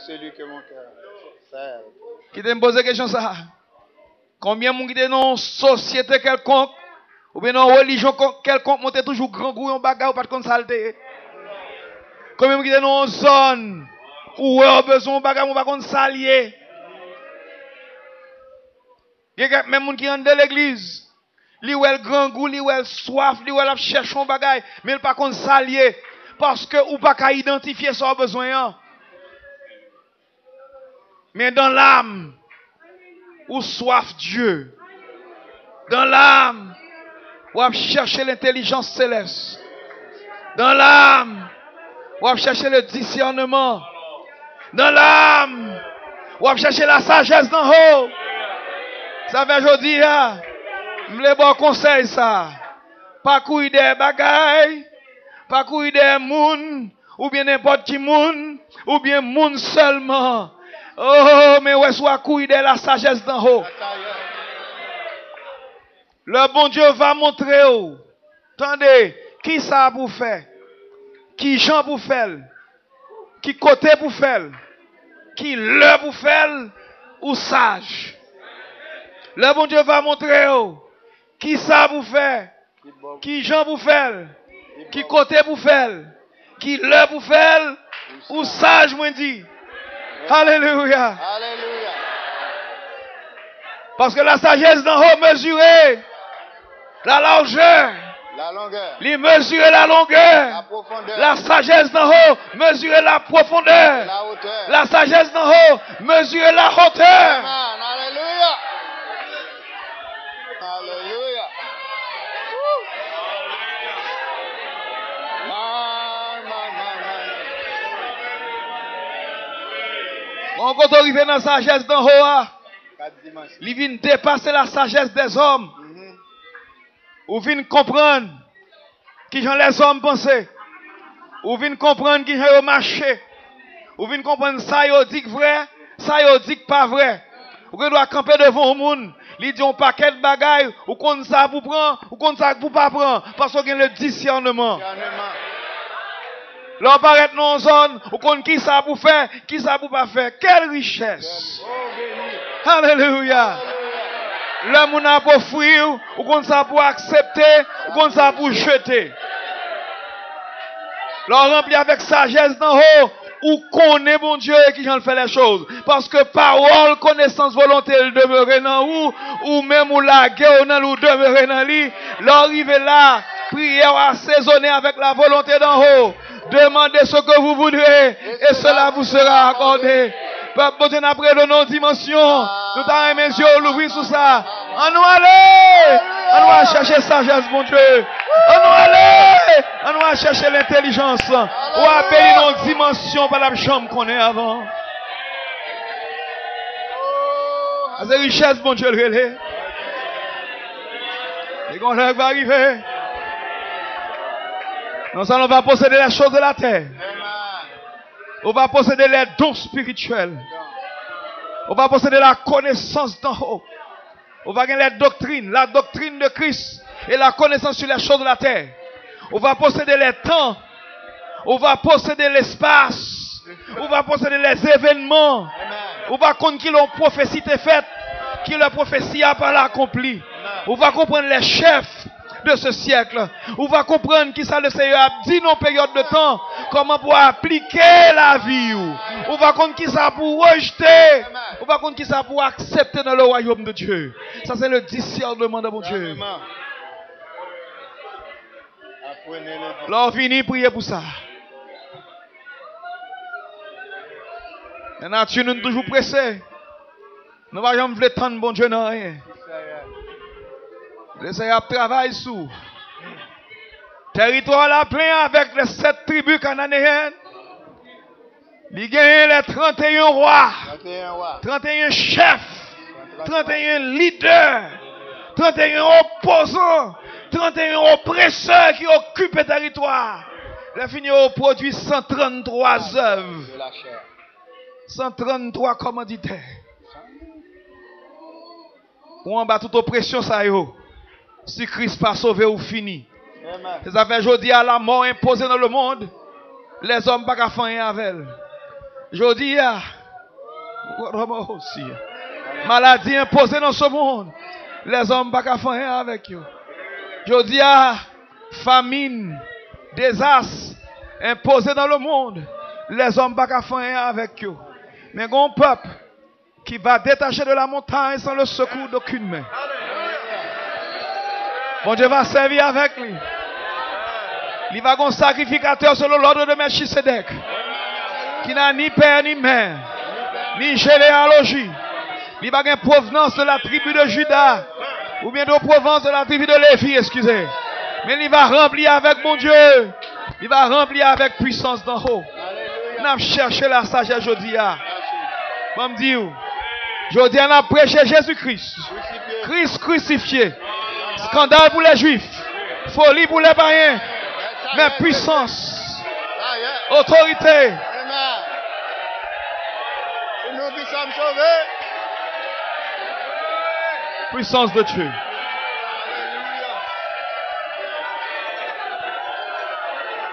celui que mon cœur sert. Qui te me pose la question ça? Combien de monde qui est dans une société quelconque ou bien dans une religion quelconque monte toujours grand goût en bagarre ou pas de consulter? Combien de monde qui est dans une zone où on a besoin de bagarre ou pas de s'allier? Il y a même monde qui rentre dans l'église. Li ou el grand goût, li ou el soif, li ou el cherche un bagay, mais il pas qu'on s'allier parce que ou pas qu'à identifier son besoin. Mais dans l'âme, ou soif Dieu. Dans l'âme, ou chercher l'intelligence céleste. Dans l'âme, ou chercher le discernement. Dans l'âme, ou chercher la sagesse d'en haut. Ça fait aujourd'hui, les bons conseils, ça. Pas couiller des bagailles, pas couiller des moun, ou bien n'importe qui moun, ou bien moun seulement. Oh, mais ouais, soit couiller de la sagesse d'en haut. Le bon Dieu va montrer où. Attendez, qui ça pour faire? Qui Jean pour faire? Qui côté pour faire? Qui le pour faire? Ou sage? Le bon Dieu va montrer où. Qui ça pour faire? Qui Jean pour faire? Qui côté pour faire? Qui le pour faire? Ou sage, moi dit? Alléluia. Alléluia. Parce que la sagesse d'en haut mesurait la largeur. La longueur. Il mesurait la longueur. La profondeur. La sagesse d'en haut mesurait la profondeur. La hauteur. La sagesse d'en haut mesurait la hauteur. Amen. Alléluia. Alléluia. Quand on arrive dans la sagesse d'en haut, Quatre dimensions. il vient dépasser la sagesse des hommes. Ou vient comprendre qui j'en les hommes pensaient. Ou vient comprendre qui j'en marché. Ou vient comprendre ça yo dit vrai, ça yo dit pas vrai. Ou que doit camper devant le monde. Il dit un paquet de bagailles, ou qu'on ça pour prendre, ou qu'on ça pour pas prendre. Parce qu'on a le discernement. Là, on paraît dans une zone, ou qu'on qui ça pour faire, qui ça pour pas faire. Quelle richesse! Alléluia! Le monde a pour fuir, ou qu'on ça pour accepter, ou qu'on ça pour jeter. Là, rempli avec sagesse d'en haut, ou connaît bon Dieu qui j'en fait les choses. Parce que parole, connaissance, volonté, elle demeure dans ou même ou la guerre, ou demeure dans lui. L'arrivée là, prière assaisonnée avec la volonté d'en haut. Demandez ce que vous voudrez, et cela vous sera accordé. Peuple, nous après de nos dimensions, nous t'avons mes yeux l'ouvrir sur ça. On nous aller, on nous chercher sagesse, mon Dieu. On nous aller, on nous chercher l'intelligence. On va payer nos dimensions par la chambre qu'on est avant. C'est richesse, mon Dieu, le relais. Et quand l'heure va arriver, nous allons va posséder les choses de la terre. On va posséder les dons spirituels. On va posséder la connaissance d'en haut. On va gagner la doctrine de Christ et la connaissance sur les choses de la terre. On va posséder les temps. On va posséder l'espace. On va posséder les événements. On va comprendre qui l'ont prophétie est faite, qui la prophétie a pas accompli. On va comprendre les chefs de ce siècle. On va comprendre qui ça le Seigneur a dit dans période de temps, comment pour appliquer la vie. On va comprendre qui ça pour rejeter. On va comprendre qui ça pour accepter dans le royaume de Dieu. Ça c'est le discernement de mon Dieu. Là on finit prier pour ça. La nature nous toujours pressés. Nous ne va jamais vouloir tendre bon Dieu dans rien. Le Seigneur travaille sous. Territoire là plein avec les 7 tribus cananéennes. Il gagne les 31 rois, 31 chefs, 31 leaders, 31 opposants, 31 oppresseurs qui occupent le territoire. Le fini au produit 133 œuvres. 133 commanditaires. Ou en bas toute oppression ça yo. Si Christ pas sauvé ou fini. Ça fait aujourd'hui à la mort imposée dans le monde. Les hommes pas qu'à faire rien avec elle. Je dis, aussi. Maladie imposée dans ce monde. Les hommes ne peuvent pas faire rien avec eux. Je dis, famine, désastre imposé dans le monde. Les hommes ne peuvent pas faire rien avec eux. Mais il y a un peuple qui va détacher de la montagne sans le secours d'aucune main. Bon Dieu va servir avec lui. Il va être un sacrificateur selon l'ordre de Melchisedec, qui n'a ni père ni mère, ni généalogie. Il va avoir une provenance de la tribu de Juda, ou bien de provenance de la tribu de Lévi, excusez. Mais il va remplir avec mon Dieu. Il va remplir avec puissance d'en haut. On a cherché la sagesse aujourd'hui. Bon me dire, aujourd'hui on a prêché Jésus-Christ. Christ crucifié. Scandale pour les Juifs. Folie pour les païens. Mais puissance. Autorité. Nous qui sommes sauvés. Puissance de Dieu.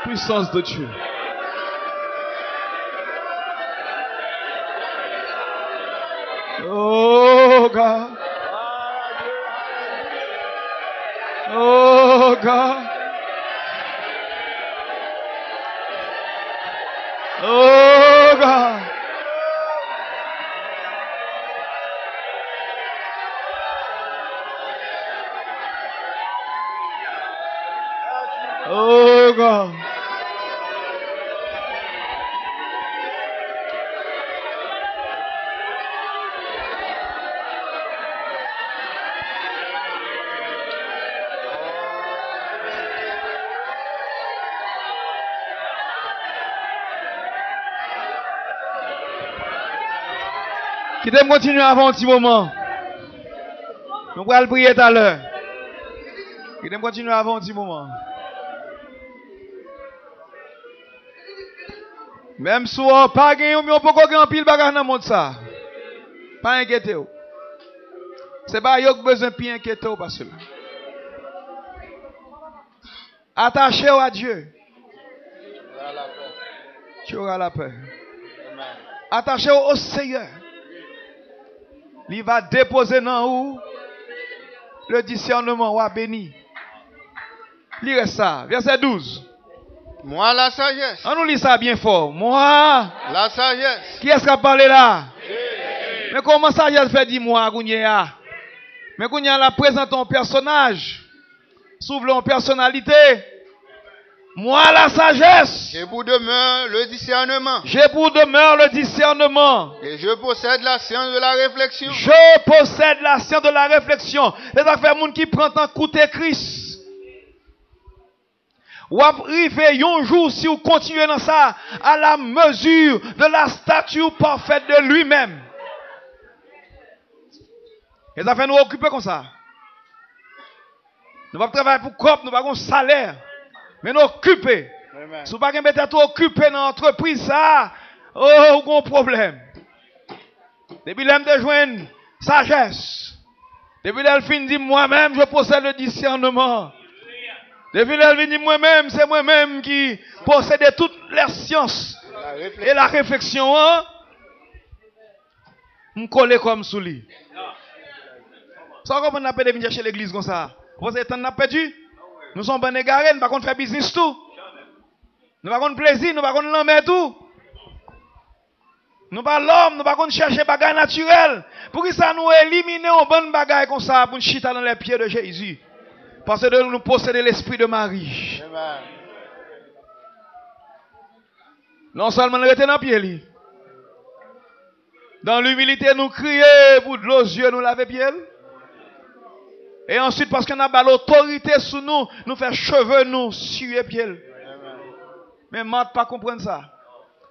Puissance de Dieu. Oh God. Oh God. Oh God. Oh God. Qui t'aime continuer avant un petit moment. Nous allons prier tout à l'heure. Qui t'aime continuer avant un petit moment. Même si on n'a pas gagné, on peut pas gagner un pile bagage dans le monde ça. Pas inquiéter. C'est pas yo qui besoin de bien inquiéter parce que attachez à Dieu. Tu auras la paix. Attachez au Seigneur. Il va déposer dans vous le discernement ou béni. Lire ça, verset 12. Moi la sagesse. On nous lit ça bien fort. Moi. La sagesse. Qui est-ce qui a parlé là? Mais comment sagesse fait dire moi, Gounia? Mais Gounia la présente un personnage. S'ouvre en personnalité. Moi la sagesse. J'ai pour demeure le discernement. J'ai pour demeure le discernement. Et je possède la science de la réflexion. Je possède la science de la réflexion. Les affaires monde qui prend en coûter Christ. Ou arriver un jour si vous continuez dans ça à la mesure de la statue parfaite de lui-même. Les affaires nous occuper comme ça. Nous ne travailler pour COP, nous n'avons pas de salaire. Mais nous occuper. Si vous ne pouvez pas occuper dans l'entreprise, ça, oh, vous avez un problème. Depuis l'aime de joindre sagesse. Depuis l'aime fin dit moi-même, je possède le discernement. Depuis l'aime dit moi-même, c'est moi-même qui possède toutes les sciences et la réflexion. Hein? Je me colle comme sous lui. Ça, comment on a perdu de venir chez l'église comme ça? Vous êtes en perdu? Nous sommes bien égarés, nous ne pouvons pas faire business tout. Nous ne pouvons pas plaisir, nous ne pouvons pas l'homme tout. Nous pas l'homme, nous ne pouvons pas chercher des bagages naturels. Pour que ça nous élimine un bon bagage comme ça pour nous chiter dans les pieds de Jésus. Parce que nous possédons l'esprit de Marie. Amen. Non seulement nous restons dans le pied. Dans l'humilité, nous crions pour de l'eau, yeux, nous laver pied. Et ensuite, parce qu'on a l'autorité sur nous, nous fait cheveux, nous suer pied. Mais Marthe pas comprendre ça.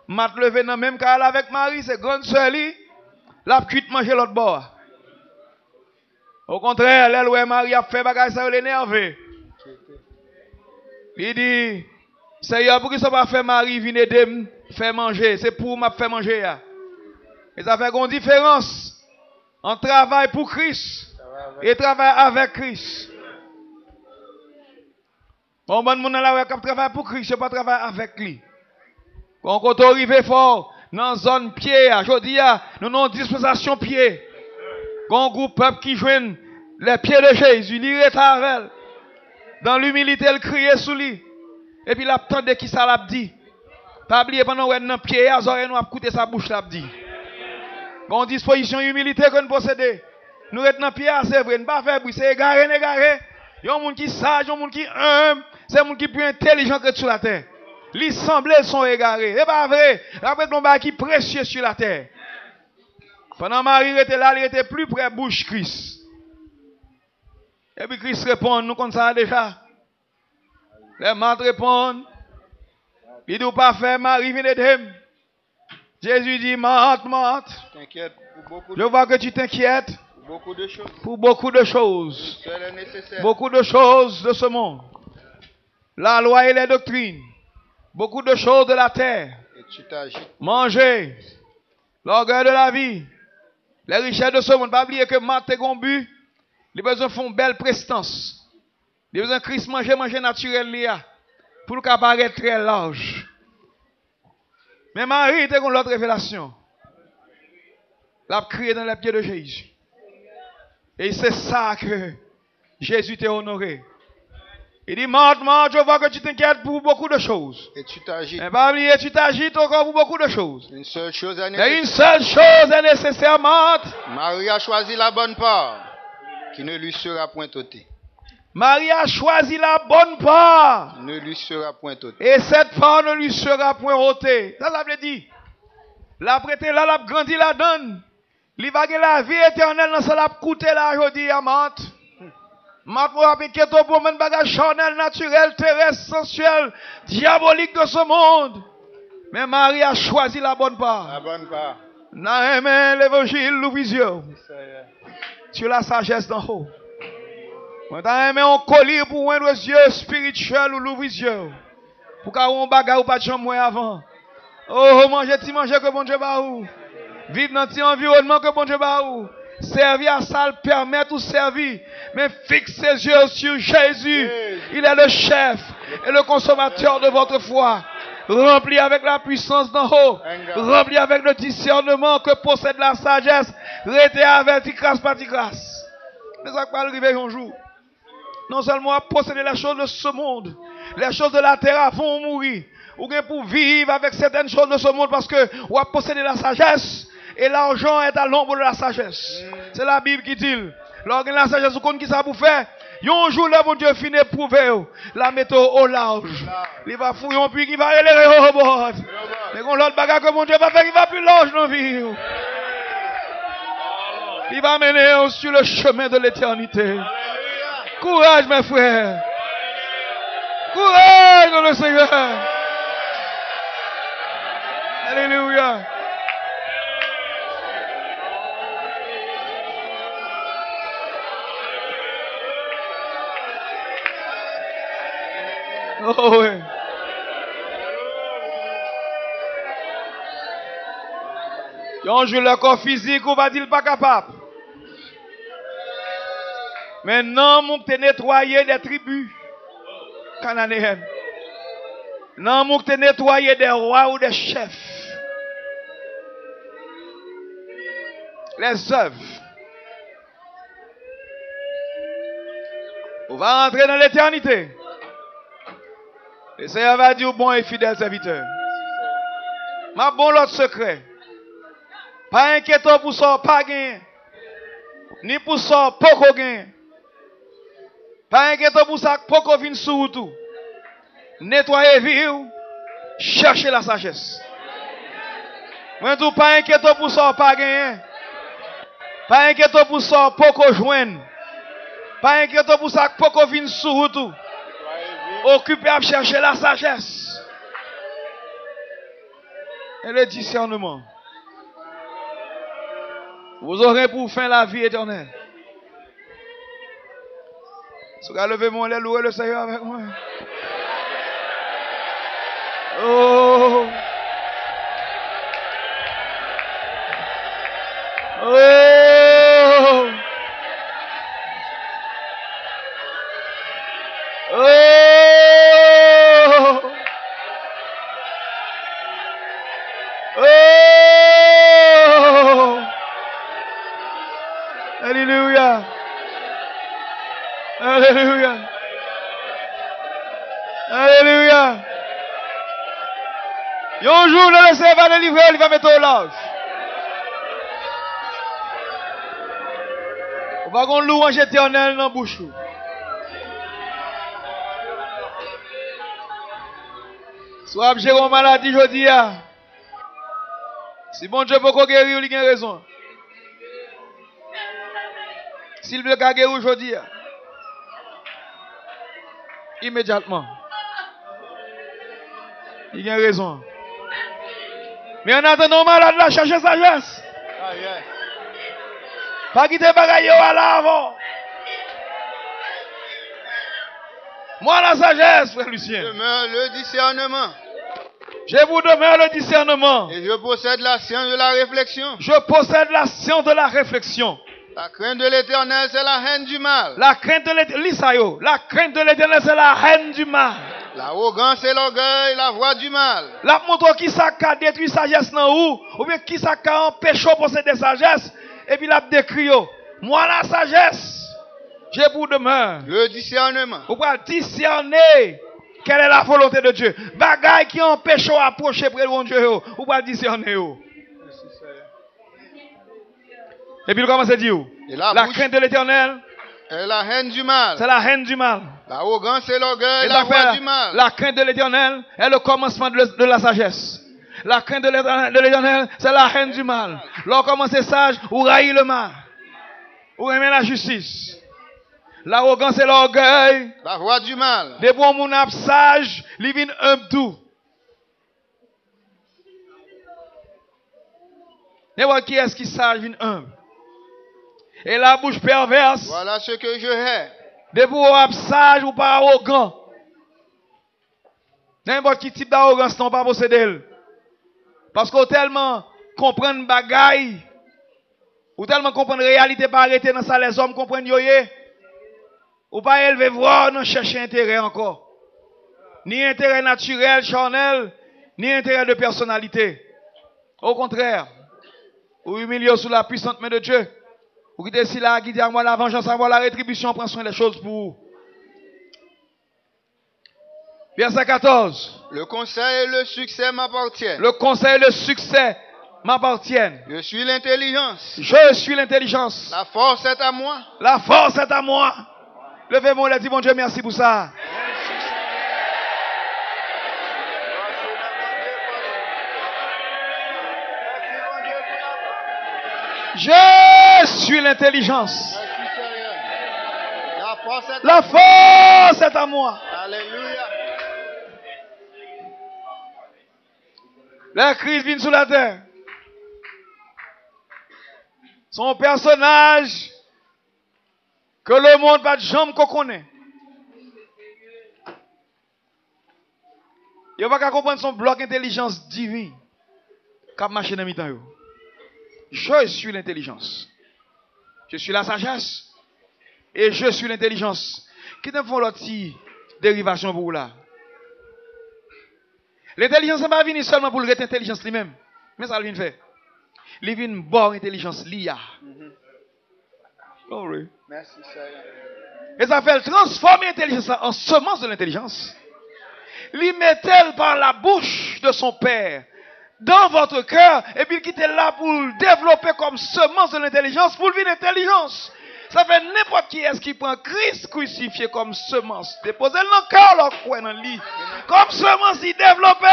Marthe levé dans le même cas avec Marie, c'est grande sœur, la cuite manger l'autre bord. Au contraire, elle où Marie a fait bagage, ça l'énerve. Il dit, Seigneur, pour qui ça va faire Marie venir aider faire manger? C'est pour m'a faire manger. Et ça fait une différence en travail pour Christ et travail avec Christ. Bon, bon, mon là qui travaille pour Christ, je pas travailler avec lui. Quand on arrive fort, dans zone pied, je dis, nous avons dispensation pied. Un groupe peuple qui joignent les pieds de Jésus, il est avec. Dans l'humilité, il criait sous lui. Et puis, il attendait qui ça l'a dit. Pas oublier pendant que nous avons pied, nous avons écouté sa bouche l'a dit. Une disposition humilité que nous possédons. Nous sommes dans pied, c'est vrai, nous ne pas faire bruit, c'est égaré, égaré. Il y a un monde qui sage, un monde qui humble, c'est un monde qui est plus intelligent que sur la terre. Les semblés sont égarés. C'est pas vrai. Après, on va qui précieux sur la terre. Pendant Marie était là, il était plus près de bouche Christ. Et puis Christ répond, nous comme ça déjà. Les maîtres répondent. Il ne doit pas faire Marie venez d'eux. Jésus dit, Marthe, Marthe. T'inquiète pour beaucoup Je vois que tu t'inquiètes. beaucoup de choses. Pour beaucoup de choses. Seul est nécessaire. Beaucoup de choses de ce monde. La loi et les doctrines. Beaucoup de choses de la terre. Et tu t'agites. Manger. L'orgueil de la vie. Les richesses de ce monde. Pas oublier que Marthe et Gombu, les besoins font belle prestance. Les besoins Christ manger naturel là. Pour le cas paraître très large. Mais Marie était avec l'autre révélation. Elle a crié dans les pieds de Jésus. Et c'est ça que Jésus t'a honoré. Il dit, Marthe, Marthe, je vois que tu t'inquiètes pour beaucoup de choses. Et tu t'agites. Mais pas oublier, tu t'agites encore pour beaucoup de choses. Une seule chose est Mais une nécessaire. seule chose est nécessaire, Marthe. Marie a choisi la bonne part, qui ne lui sera point ôtée. Marie a choisi la bonne part. Ne lui sera point ôtée. Et cette part ne lui sera point ôtée. Ça, ça veut dire. La prêté là, la grandi, la donne. Il va gagner la vie éternelle dans ça, la coûter là, je dis à Marthe. Marthe, moi, avec tout pour mon bagage charnel, naturel, terrestre, sensuel, diabolique de ce monde. Mais Marie a choisi la bonne part. La bonne part. N'a aimé l'évangile, l'ouvision. Sur la sagesse d'en haut. Moi, t'as aimé un collier pour un yeux spirituel ou l'ouvision. Pour qu'on bagarre ou pas de chambre avant. Oh, manger, tu manges que bon Dieu va où. Vivre dans un environnement que bon Dieu va où. Servir à ça, le permettre ou servir. Mais fixe ses yeux sur Jésus. Il est le chef et le consommateur de votre foi. Rempli avec la puissance d'en haut. Rempli avec le discernement que possède la sagesse. Restez avec grâce par grâce. Mais ça va arriver un jour. Non seulement posséder les choses de ce monde. Les choses de la terre vont mourir. Ou bien pour vivre avec certaines choses de ce monde parce que vous possédez la sagesse. Et l'argent est à l'ombre de la sagesse. C'est la Bible qui dit. Lorsque la sagesse, vous connaissez qui ça pour faire? Un jour, là, mon Dieu finit prouver. La mettre au large. Il va fouiller un puits qui va élever au bord. Mais quand l'autre bagarre que mon Dieu va faire, il va plus large dans la vie. Il va mener sur le chemin de l'éternité. Courage, mes frères. Courage dans le Seigneur. Alléluia. Oh oui. Un jour, le corps physique, on va dire pas capable. Maintenant, on peut nettoyer des tribus cananéennes. Non, on peut nettoyer des rois ou des chefs. Les œuvres. On va entrer dans l'éternité. Le Seigneur va dire bon et fidèle serviteur. Ma bon l'autre secret. Pas inquiétant pour ça, pas gain. Ni pour ça, pas gain. Pas inquiétant pour ça, pas vin sous tout. Nettoyez vie, cherchez la sagesse. Moi tout pas inquiétant pour ça, pas gain. Pas inquiétant pour ça, pas joindre. Pas inquiétant pour ça, pas vin sous tout. Occupé à chercher la sagesse et le discernement. Vous aurez pour fin la vie éternelle. Si vous levez mon lait, louez le Seigneur avec moi. Oh. Oh. Oh. Oh! Alléluia. Alléluia. Et un jour, le Seigneur va délivrer, il va mettre au large. On va qu'on louange éternel dans la bouche. Soit j'ai une maladie, je dis. Si bon Dieu peut guérir, il a raison. S'il veut guérir aujourd'hui, immédiatement. Il a raison. Mais en attendant, malade là, cherchez sagesse. Pas quitter bagaille à l'avant. Moi la sagesse, frère Lucien. Demeure le discernement. Je vous demeure le discernement. Et je possède la science de la réflexion. Je possède la science de la réflexion. La crainte de l'éternel, c'est la haine du mal. La crainte de l'éternel, la crainte de l'éternel, c'est la haine du mal. L'arrogance et l'orgueil, la voie du mal. La montre qui ça a détruit sagesse dans ou bien qui ça a empêché de posséder sagesse, et puis la décrit. Moi la sagesse, j'ai pour demeure. Le discernement. Vous pouvez discerner quelle est la volonté de Dieu. Bagaille qui empêche d'approcher près de mon Dieu. Vous pouvez discerner. Et puis il commence à dire, la crainte de l'éternel, et la haine du mal. C'est la haine du mal. L'arrogance et l'orgueil, la voie du mal. La crainte de l'éternel est le commencement de la sagesse. La crainte de l'éternel, c'est la haine du mal. Lorsqu'on commence sage, ou raille le mal. Ou aimer la justice. L'arrogance et l'orgueil. La voie du mal. Des bons moun ap sage, li vin humble tout. N'importe qui est-ce qui sage vin humble. Et la bouche perverse. Voilà ce que je hais. De vous ap sage ou pas arrogant. N'importe qui type d'arrogance non pas posséder. Parce qu'on tellement comprendre bagaille, ou tellement comprendre réalité pas arrêter dans ça les hommes comprennent yoye. Ou pas élever voir non chercher intérêt encore. Ni intérêt naturel, charnel, ni intérêt de personnalité. Au contraire, ou humilier sous la puissante main de Dieu. Ou qui décide là, qui dit à moi la vengeance, à moi la rétribution, prend soin des choses pour vous. Verset 14. Le conseil et le succès m'appartiennent. Le conseil et le succès m'appartiennent. Je suis l'intelligence. Je suis l'intelligence. La force est à moi. La force est à moi. Levez-moi et dis, mon Dieu, merci pour ça. Je suis l'intelligence. La force est à moi. Alléluia. La crise vient sur la terre. Son personnage que le monde pas de jambe qu'on connaît. Il ne va pas comprendre son bloc intelligence divine. Cap marché dans mi-temps. Je suis l'intelligence. Je suis la sagesse. Et je suis l'intelligence. Qui te font l'autre dérivation pour vous là? L'intelligence n'est pas venue seulement pour le rester intelligence lui-même. Mais ça vient faire. Il vient bonne intelligence, l'IA. Glory. Merci, Seigneur. Et ça fait transformer l'intelligence en semence de l'intelligence. Lui met-elle par la bouche de son Père dans votre cœur et puis il quitte là pour le développer comme semence de l'intelligence pour vivre l'intelligence. Ça fait n'importe qui est-ce qui prend Christ crucifié comme semence. Déposez le dans le cœur, là, quoi, dans le lit. Comme semence, il développé.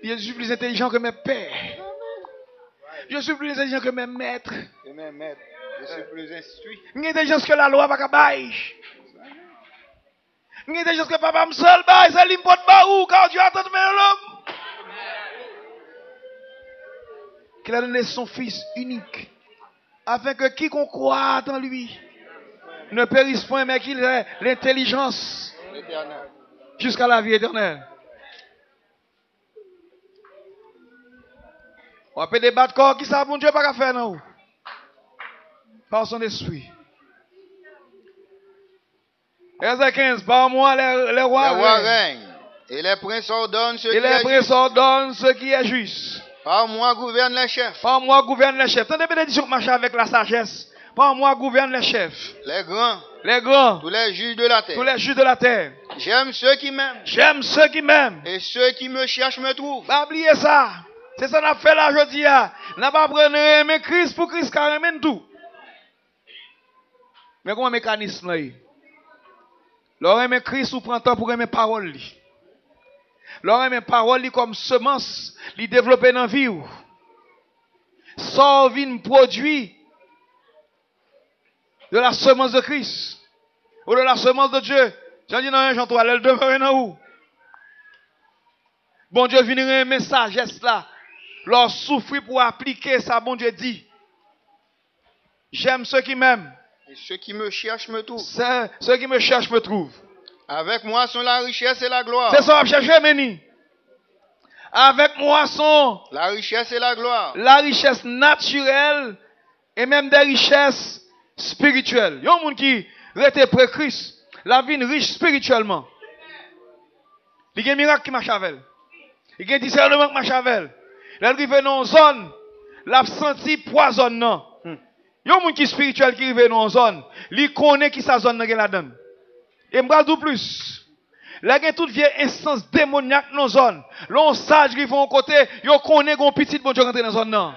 Je suis plus intelligent que mes pères. Je suis plus intelligent que mes maîtres. Je suis plus instruit. J'ai intelligence que la loi va bailler. J'ai intelligence que papa me seul baille, ça lui porte baou car Dieu attend de l'homme. Qu'il a donné son fils unique afin que quiconque croit en lui ne périsse point mais qu'il ait l'intelligence jusqu'à la vie éternelle. On peut débattre corps qui ça bon Dieu pas faire non. Par son esprit. Verset 15, par moi les rois règnent. Et les princes ordonnent ce qui est juste. ordonnent ce qui est juste. Par moi gouverne les chefs. Par moi gouverne les chefs. Tant de bénédictions que marcher avec la sagesse. Par moi gouverne les chefs. Les grands. Les grands. Tous les juges de la terre. Tous les juges de la terre. J'aime ceux qui m'aiment. J'aime ceux qui m'aiment. Et ceux qui me cherchent me trouvent. Pas oublier ça. C'est ça qu'on a fait là aujourd'hui. On n'a pas pris aimer Christ pour Christ car aime tout. Mais comment mécanisme là? L'or aimer Christ ou prend temps pour aimer parole. L'or aimer parole comme semence, li développer dans vie ou. Sort vin produit de la semence de Christ ou de la semence de Dieu. J'en dis dans 1 Jean 3, elle demeure dans où? Bon Dieu vient aimer sagesse là. Leur souffrir pour appliquer ça, bon Dieu dit. J'aime ceux qui m'aiment. Et ceux qui me cherchent me trouvent. Ceux qui me cherchent me trouvent. Avec moi sont la richesse et la gloire. C'est ça que je cherche, Méni. Avec moi sont la richesse et la gloire. La richesse naturelle et même des richesses spirituelles. Il y a un monde qui reste près Christ, la vie riche spirituellement. Il y a un miracle qui marche avec elle. Il y a un discernement qui marche avec elle. Elle arrive dans une zone, l'a senti poisonnant. Il y a un monde qui est spirituel qui arrive dans une zone, il connaît qui sa zone là-dedans. Et je vais plus. Là, il y a toute vieille instance démoniaque dans la zone. L'on sage qui vont côté, ils connaissent qu'on petit bon Dieu rentrer dans la zone.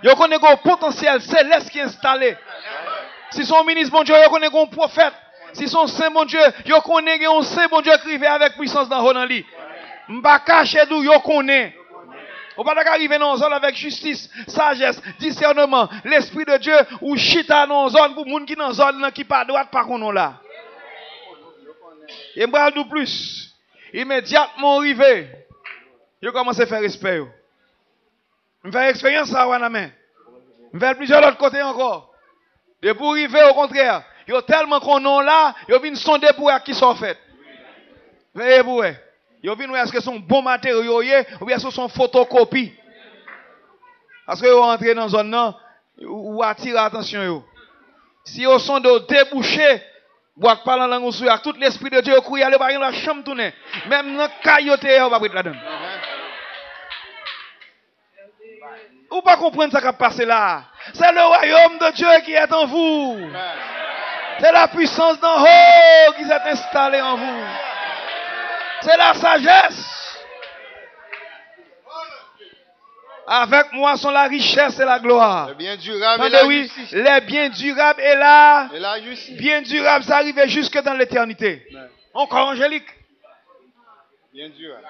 Ils connaissent qu'on potentiel céleste qui est installé. Si son ministre bon Dieu, ils connaissent qu'on prophète. Si son saint bon Dieu, ils connaissent qu'on saint bon Dieu qui arrive avec puissance dans le lit. M'ba caché d'où ils connaissent. On ne peut pas arriver dans une zone avec justice, sagesse, discernement, l'esprit de Dieu ou chita dans une zone pour les gens qui dans une zone qui pas droite par contre là. Et m'bral nous plus. Immédiatement arrivé, je commence à faire respect. Je fais expérience ça à la main. Je fais plusieurs autres côtés encore. Et pour arriver au contraire, il y a tellement qu'on est là, il y a une sonde pour qui sont faites. Veillez pour eux. Il y a une est-ce que sont bons matériaux ou bien ce sont photocopies. Parce que vous entrez dans une zone ou attirez attention. Si ils sont de déboucher, boire pas la langue sur tout l'esprit de Dieu courir aller par la chambre tourner. Même dans caillotte on va être là-dedans. Ou pas comprendre ce qui a passé là. C'est le royaume de Dieu qui est en vous. C'est la puissance d'en haut qui s'est installée en vous. C'est la sagesse. Avec moi sont la richesse et la gloire. Les biens durables et la justice. Les biens durables et la justice. Bien durable, ça arrive jusque dans l'éternité. Ouais. Encore angélique. Bien durable.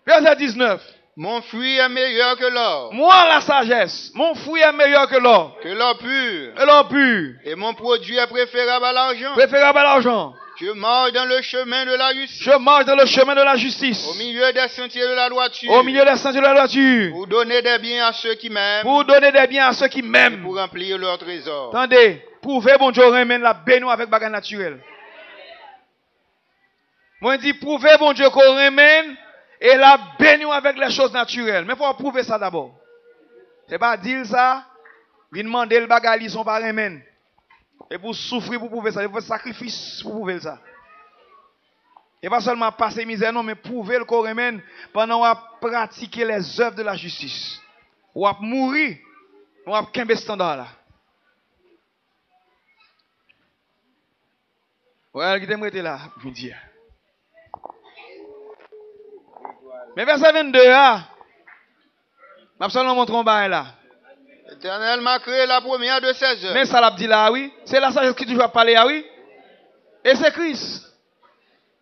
Verset 19. Mon fruit est meilleur que l'or. Moi, la sagesse. Mon fruit est meilleur que l'or. Que l'or pur. Que l'or pur. Et mon produit est préférable à l'argent. Préférable à l'argent. Je marche dans le chemin de la justice. Je marche dans le chemin de la justice. Au milieu des sentiers de la droiture. Au milieu des sentiers de la droiture. Pour donner des biens à ceux qui m'aiment. Pour donner des biens à ceux qui m'aiment. Pour remplir leur trésor. Attendez. Prouvez bon Dieu remène la bénou avec bagage naturel. Moi je dis prouvez bon Dieu qu'on remène et la bénou avec les choses naturelles. Mais il faut prouver ça d'abord. C'est pas dire ça. Il demande le bagage ils sont pas remène. Et pour souffrir, pour prouver ça, il faut sacrifice pour prouver ça. Et pas seulement passer misère, non, mais prouver le corps humain pendant qu'on va pratiquer les œuvres de la justice. On va mourir, on va qu'un standard là. Ouais, qui t'aimerait là, je vous dis. Mais verset 22, là, je vais seulement montrer un bail là. L'Éternel m'a créé la première de ses œuvres. Mais ça l'a dit là, oui. C'est la sagesse qui toujours parler là, oui. Et c'est Christ.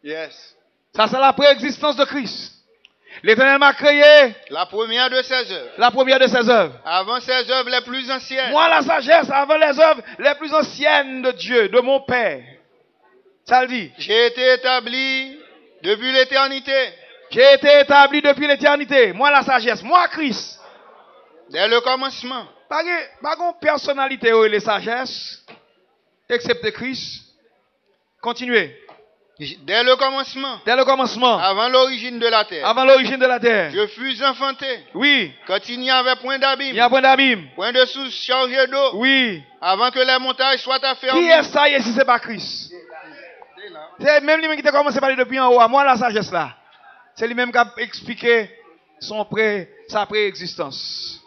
Yes. Ça, c'est la préexistence de Christ. L'Éternel m'a créé la première de ses œuvres. La première de ses œuvres. Avant ses œuvres les plus anciennes. Moi, la sagesse, avant les œuvres les plus anciennes de Dieu, de mon Père. Ça le dit. J'ai été établi depuis l'éternité. J'ai été établi depuis l'éternité. Moi, la sagesse. Moi, Christ. Dès le commencement. Pas de personnalité ou les sagesses, excepté Christ. Continuez. Dès le commencement. Dès le commencement. Avant l'origine de la terre. Avant l'origine de la terre. Je fus enfanté. Oui. Quand il n'y avait point d'abîme. Il n'y a point d'abîme. Point de source chargée d'eau. Oui. Avant que les montagnes soient affermies. Qui est ça si ce n'est pas Christ? C'est même lui qui a commencé à parler depuis en haut. Moi, la sagesse là. C'est lui-même qui a expliqué sa préexistence.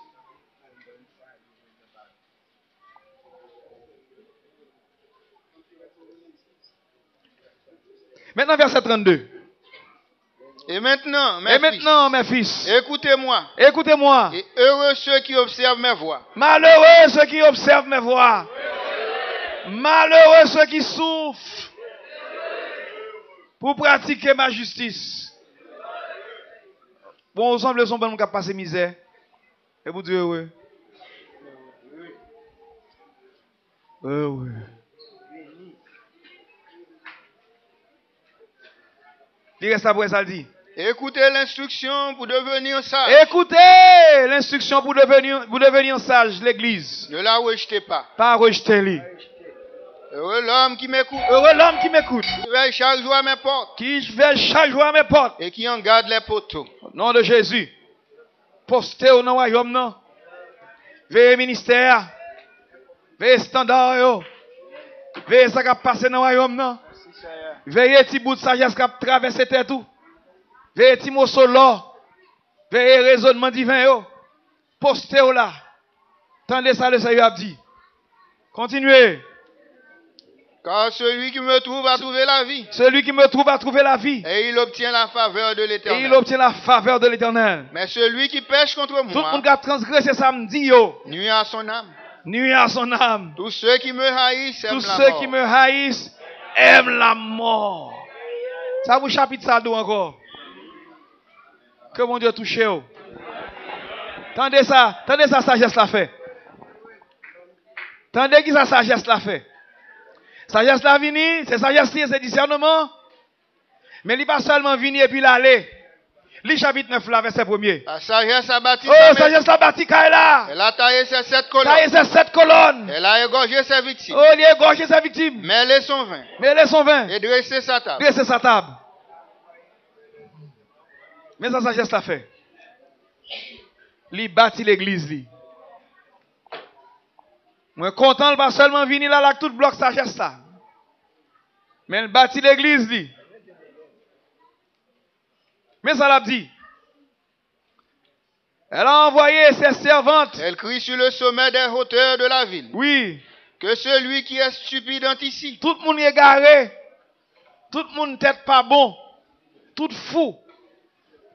Maintenant, verset 32. Et maintenant, mes fils, écoutez-moi. Écoutez-moi. Et heureux ceux qui observent mes voies. Malheureux ceux qui observent mes voies. Malheureux ceux qui souffrent pour pratiquer ma justice. Bon, ensemble, son bon qui a passé misère. Et vous dites heureux. Heureux. Dis ça pour ça dit. Écoutez l'instruction pour devenir sage. Écoutez l'instruction pour devenir sage, l'église. Ne la rejetez pas. Pas rejeter-les. Heureux l'homme qui m'écoute. Heureux l'homme qui m'écoute. Qui veille chaque jour à mes portes. Qui veille chaque jour à mes portes. Et qui en garde les poteaux. Au nom de Jésus. Postez au nom royaume non. Veillez ministère. Veillez standard yo. Veillez ça qui a passé dans le royaume non. Veillez petit bout de sagesse qui a traversé terre tout. Veillez petit mot solo. Veillez raisonnement divin yo. Postez au là. Tendez ça le Seigneur a dit. Continuez. Car celui qui me trouve a trouvé la vie. Celui qui me trouve a trouvé la vie. Et il obtient la faveur de l'Éternel. Et il obtient la faveur de l'Éternel. Mais celui qui pêche contre moi. Tout le monde qui a transgressé samedi yo. Nuit à son âme. Nuit à son âme. Tous ceux qui me haïssent aiment la mort. Tous ceux qui me haïssent aiment la mort. Ça vous chapitre ça d'où encore? Que mon Dieu touche. Tendez ça sagesse la fait. Tendez qui sa sagesse la fait. Sagesse la vini, c'est sagesse c'est discernement. Mais il n'est pas seulement vini et puis l'aller. Li chapitre 9 là, verset 1er. La sagesse a bâti sagesse a bâti là. Elle a taillé ses 7 colonnes. Taillé ses 7 colonnes. Elle a égorgé ses victimes. Oh, il a égorgé ses victimes. Mêlé son vin. Mêlé son vin. Et dressé sa table. Dressé sa table. Mais sa sagesse l'a fait. Li bâti l'église li. Moi content, pas seulement venir là, là, tout bloc sagesse ça. Mais elle bâtit l'église li. Mais ça l'a dit. Elle a envoyé ses servantes. Elle crie sur le sommet des hauteurs de la ville. Oui. Que celui qui est stupide entre ici. Tout le monde est égaré. Tout le monde tête pas bon. Tout fou.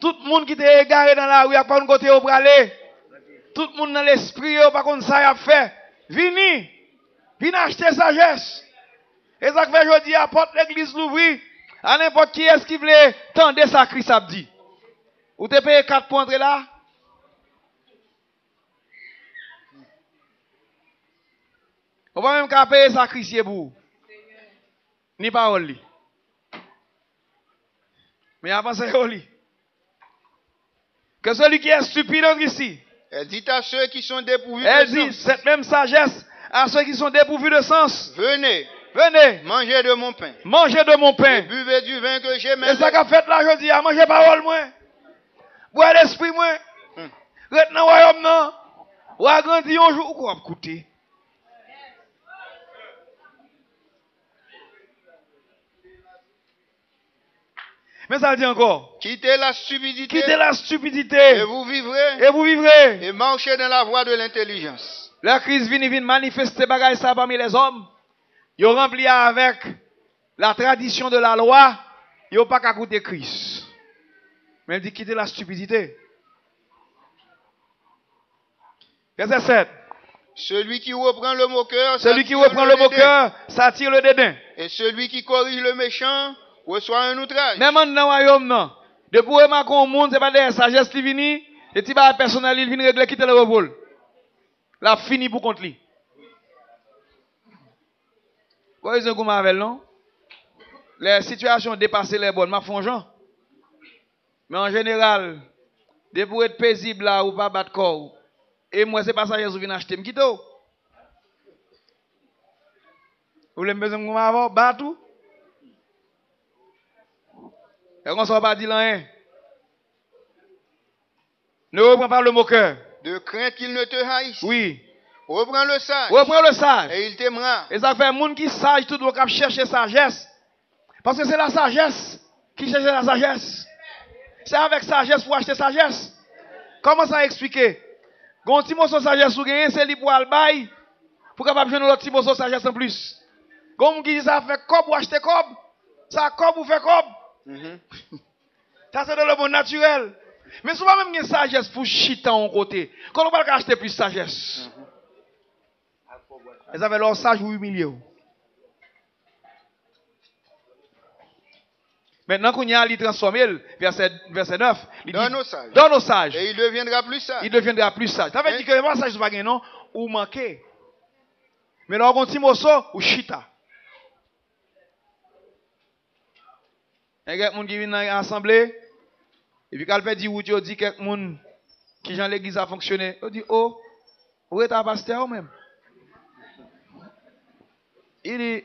Tout le monde qui est égaré dans la rue, il n'y a pas de côté au aller. Tout le monde dans l'esprit, il n'y a pas de ça à faire. Vini acheter sagesse. Et ça que fait aujourd'hui, apporte l'église l'ouvrir. À n'importe qui est-ce qui voulait tendre ça, Christ a dit. Ou te payé 4 pour entrer là? On va même qu'à payer ça, Christ pour ni parole li. Mais avant ça, que celui qui est stupide entre ici. Elle dit à ceux qui sont dépourvus elle de dit sens. Cette même sagesse à ceux qui sont dépourvus de sens. Venez. Mangez de mon pain. Mangez de mon pain. Et buvez du vin que j'ai mêlé. Et ça qu'a fait là, je dis, à manger parole, moi. Boire l'esprit, moi. Rete dans le royaume, non. Ou agrandir un jour, ou quoi, écouter. Mais ça dit encore. Quittez la stupidité. Quittez la stupidité. Et vous vivrez. Et vous vivrez. Et marchez dans la voie de l'intelligence. La crise vient manifester bagaille ça parmi les hommes. Ils rempli avec la tradition de la loi. Ils n'ont pas qu'à écouter Christ. Mais il dit quittez la stupidité. Verset 7. Celui qui reprend le moqueur. Celui qui reprend le moqueur, s'attire le dédain. Et celui qui corrige le méchant reçoit un outrage. Même dans le royaume, non. Depuis que remarquer au monde, c'est pas des sagesse qui vient. Et tu vas personnel, il vient régler quitter le revol. La fini pour contre lui. Quoi ils ont comme avec non? Les situations dépassent les bonnes, ma fongeant. Mais en général, dès pour être paisible là ou pas battre corps. Et moi c'est pas ça que je viens acheter, me quitte. Vous voulez me besoin comme avant battre tout? Et on ne va pas dire rien. Ne reprends pas le moqueur. De crainte qu'il ne te haïsse. Oui. Reprends le sage. Reprends le sage. Et il t'aimera. Et ça fait un monde qui sage tout le monde chercher sagesse. Parce que c'est la sagesse qui cherche la sagesse. C'est avec sagesse pour acheter sagesse. Comment ça expliquer? Quand petit morceau de sagesse ou gagner, c'est lui pour le bail. Pour capable jouer l'autre petit morceau de sagesse en plus. Quand on dit ça fait cob ou acheter cob. Ça cob ou fait cob. Ça c'est dans le monde naturel. Mais souvent même une sagesse pour chiter en côté. Quand on va acheter plus de sagesse. Ils avaient leur sage ou humilié. Maintenant qu'on y a il transformé, verset 9, il dit, donne au sage. Et il deviendra plus sage. Il deviendra plus sage. Ça veut dire que le sage n'est pas gagné, non? Ou manqué. Mais là, on continue ou chita. Il y a quelqu'un qui vient dans l'assemblée. Et puis, quand il dit, il dit quelqu'un qui dans l'église a fonctionné. Il dit, oh, où est ta pasteur même? Il dit,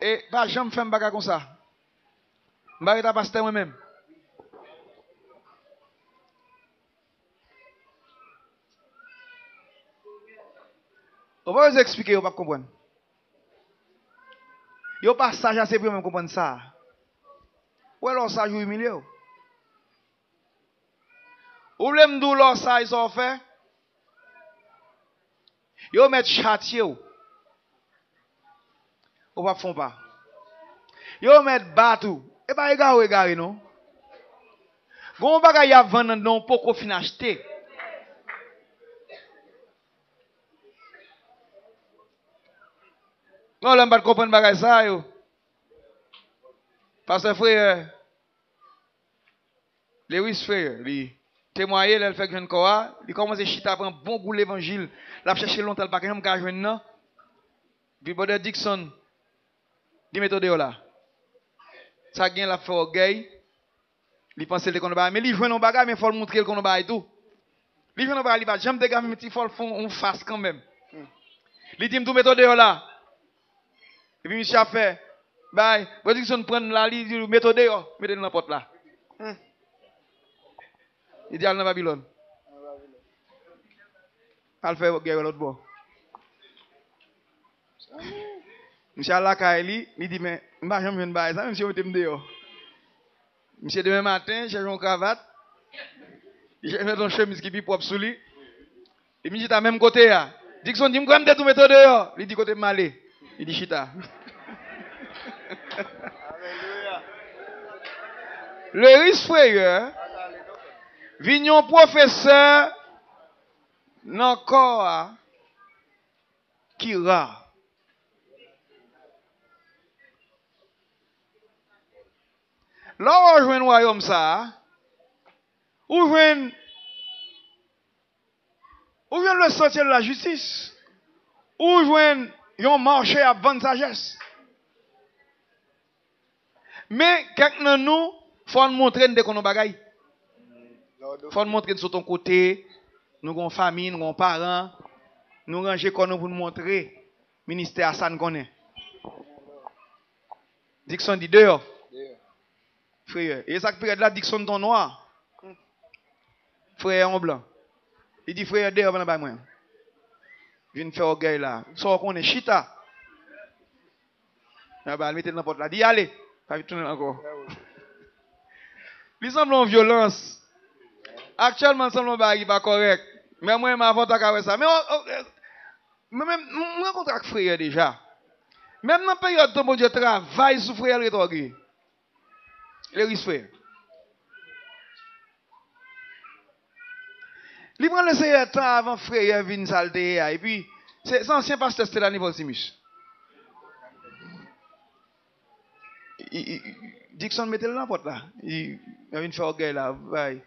et pas jamais faire un bagage comme ça. Je vais ta pasteur moi-même. On va vous expliquer, vous ne comprenez pas. Vous pas sage assez pour même comprendre ça. Ou alors sage ou humilié. Ou voulez me dire leur sage ça fait? Vous mettez châtier. Ou pas font pas. Vous mettez battu. Et pas égaré non. Gon bagay a vendre non poko fin acheter. Non, là, pas comprendre bagay ça, yo. Parce que frère, Lewis frère, il témoigné, il fait jeune quoi, il commence à chiter après un bon goût l'évangile, il a cherché longtemps, pas qu'il a joué non. Puis Brother Dixon, dit méthode là. Ça gagne la fait orgueil. Il pense que qu'on va mais il joue dans bagage mais faut le montrer qu'on va et tout. Il joue dans bagage, il va jamais dégager mais il faut le fond on face quand même. Il dit tout méthode là. Et puis monsieur a fait bye, Brother Dixon prend la li dit méthode mettez dans la porte là. Il dit dans Babylone. Al fait orgueil l'autre bord. Monsieur Allah Kaili, il dit mais m'pa jamais venir bailler ça, monsieur mettez me dehors. Monsieur demain matin, j'ai une cravate. J'ai mis une chemise qui est propre sous lui. Et monsieur à même côté là. Dixon dit me quand tout mettre dehors. Il dit côté malé. Il dit chita. Le risque frère vignon professeur nan corps qui rare. Là, on rejoint le royaume ça. Ou joint le sentier de la justice. Ou joint un marché à vendre sagesse. Mais, quelqu'un de nous, il faut nous montrer de qu'on a bagaille. Il faut nous montrer de ton côté. Nous avons famille, nous avons parents. Nous ranger qu'on pour nous montrer. Ministère à ça nous connaît. Dixon dit dehors. Frère, et ça qui peut être là, Dixon ton noir. Frère en blanc. Il dit frère dehors, ben moi. Viens faire orgueil là. Ça qu'on est chita. Ah bah mettez dans la porte là. Dis allez. Pas tourner encore. Il semble en violence. Actuellement semble pas correct. Mais moi ma avant ta ça. Mais même on rencontre avec frère déjà. Même dans la période de mon Dieu travail sous frère rétorqué. Les risques frère. Il prend le Seigneur temps avant frère vienne salter et puis c'est ancien pasteur Stéphane Volsimus. Dixon mettez le dans la porte là. Il vient faire orgueil là. Bye.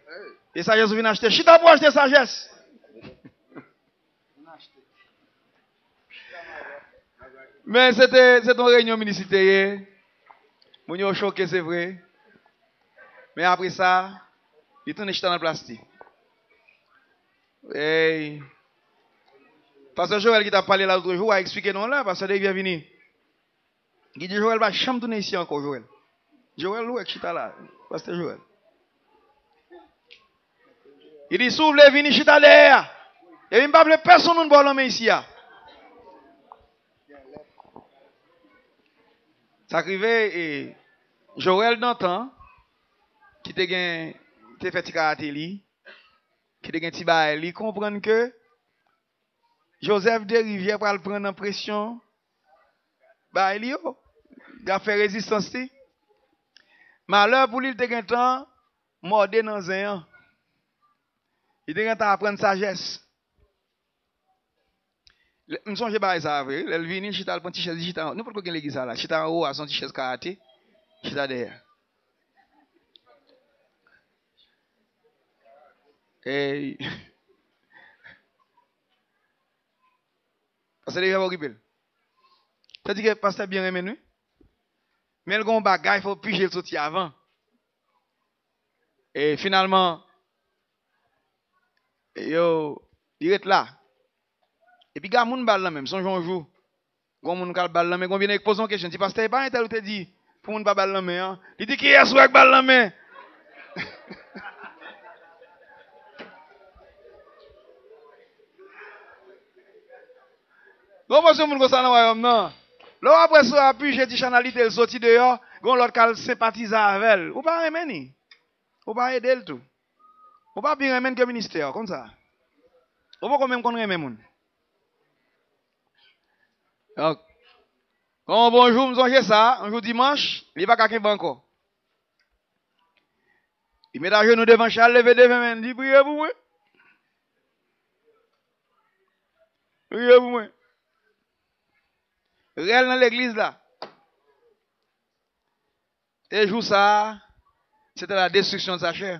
Et sagesse vient acheter. Chita pour acheter sagesse. Mais c'était une réunion ministérielle. Mon yo choqué c'est vrai. Mais après ça, il tourne dans le plastique. Hey. Pasteur Joël qui t'a parlé l'autre jour a expliqué non là, parce que il vient venir. Il dit Joël va jamais tourner ici encore Joël. Joël où est chita là, Pasteur Joël. Il dit s'ouvre les venir chita là. Et il ne pas personne ne boit l'homme ici. Ça arrivait et Joël d'antan qui te fait karaté li, qui te gen ti bail li, comprendre que Joseph de Rivière pour prendre en pression bail li yo. Il a fait résistance li. Malheur pour lui il te gen temps mordé dans un. Il te gen temps apprendre sagesse. Je songe pas ça vrai, elle vient chita prend t-shirt chita, nous pas qu'on l'église là, chita en haut à son t-shirt karaté, chita derrière. Et parce que les gens vont riper. Ça dit que pasteur bien aimé nous. Mais le gon bagay faut piger le sorti avant. Et finalement yo il est là. Et puis gars moun bal là même, son jour. Gon moun kal bal là mais gon vient poser une question, si pasteur pas tel ou te dit pour moun pas bal là mais hein. Il dit qui est sou avec bal là mais. Gon pas moun ko ça dans royaume non. Là après ça puis j'ai dit chanalité le sorti dehors, gon l'autre kal sympathiser avec elle. Ou pas aimer ni. Ou pas aider le tout. Ou pas bien aimer que ministère comme ça. Ou pas quand même qu'on aimer moun. Donc, quand bonjour, nous avons ça, un jour dimanche, il n'y a pas qu'à encore. Il met à genoux devant Charles, levé devant main, il dit, priez pour moi. Priez pour moi. Réel dans l'église là. Et jour ça, c'était la destruction de sa chair.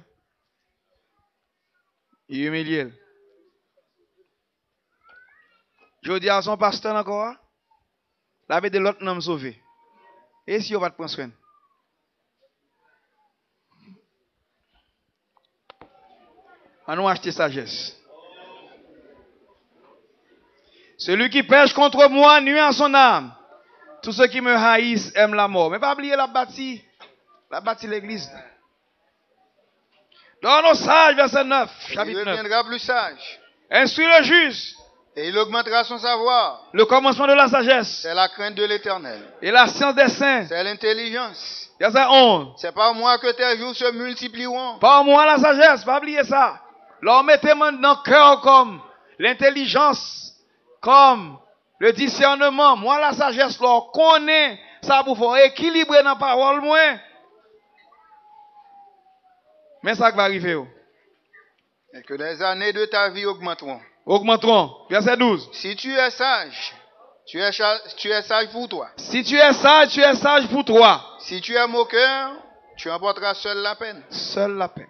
Il humilie. Je dis à son pasteur encore, la vie de l'autre n'a pas sauvé. Et si on va te prendre soin? On nous acheter sagesse. Celui qui pêche contre moi nuit à son âme. Tous ceux qui me haïssent aiment la mort. Mais pas oublier la bâtie l'église. Donne aux sages, verset 9, chapitre 9. Il deviendra plus sage. Instruis le juste. Et il augmentera son savoir. Le commencement de la sagesse. C'est la crainte de l'Éternel. Et la science des saints. C'est l'intelligence. Verset 11. C'est par moi que tes jours se multiplieront. Par moi la sagesse, pas oublier ça. L'homme mettez dans le cœur comme l'intelligence, comme le discernement. Moi la sagesse, l'on connaît ça pour faire équilibrer dans la parole moins. Mais ça va arriver. Et que les années de ta vie augmenteront. Augmenteront. Verset 12. Si tu es sage, tu es sage pour toi. Si tu es sage pour toi. Si tu es moqueur, tu emporteras seul la peine. Seul la peine.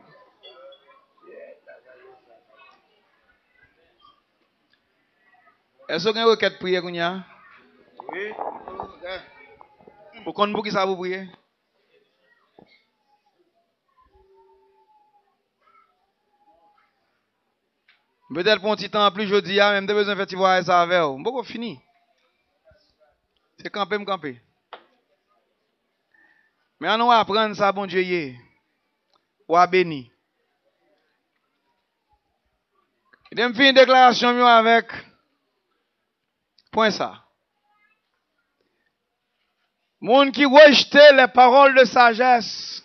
Est-ce que vous avez une requête prière, Kounia? Oui. Pour qu'on qui ça vous prier? Peut-être pour un petit temps plus, je dis, même de besoin de faire voir ça avec vous. Bon, fini. C'est camper, me camper. Mais on va apprendre ça, bon Dieu, ou à béni. Il me fait une déclaration avec point ça. Monde qui rejette les paroles de sagesse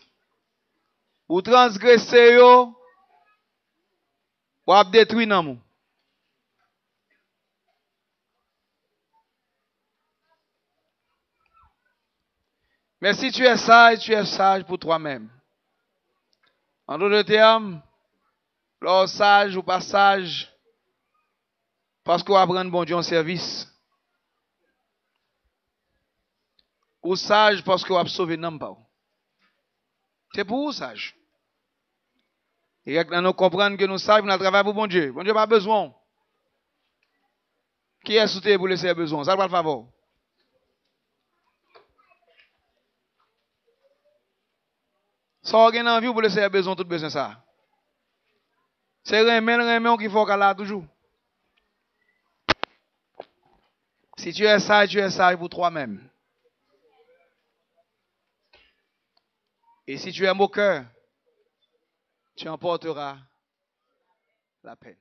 ou transgresser yo ou a détruit nan mou. Mais si tu es sage pour toi-même. En d'autres termes, l'or sage ou pas sage, parce qu'on va prendre bon Dieu en service. Ou sage parce qu'on va sauver non pas. C'est pour vous sage. Et nous comprenons que nous savons que nous travaillons pour bon Dieu. Bon Dieu n'a pas besoin. Qui est soutenu pour laisser besoin? Ça va le favor. Ça a envie pour laisser besoin, tout besoin ça. C'est remet qui faut qu'elle a toujours. Si tu es sage pour toi-même. Et si tu es moqueur, tu emporteras la peine.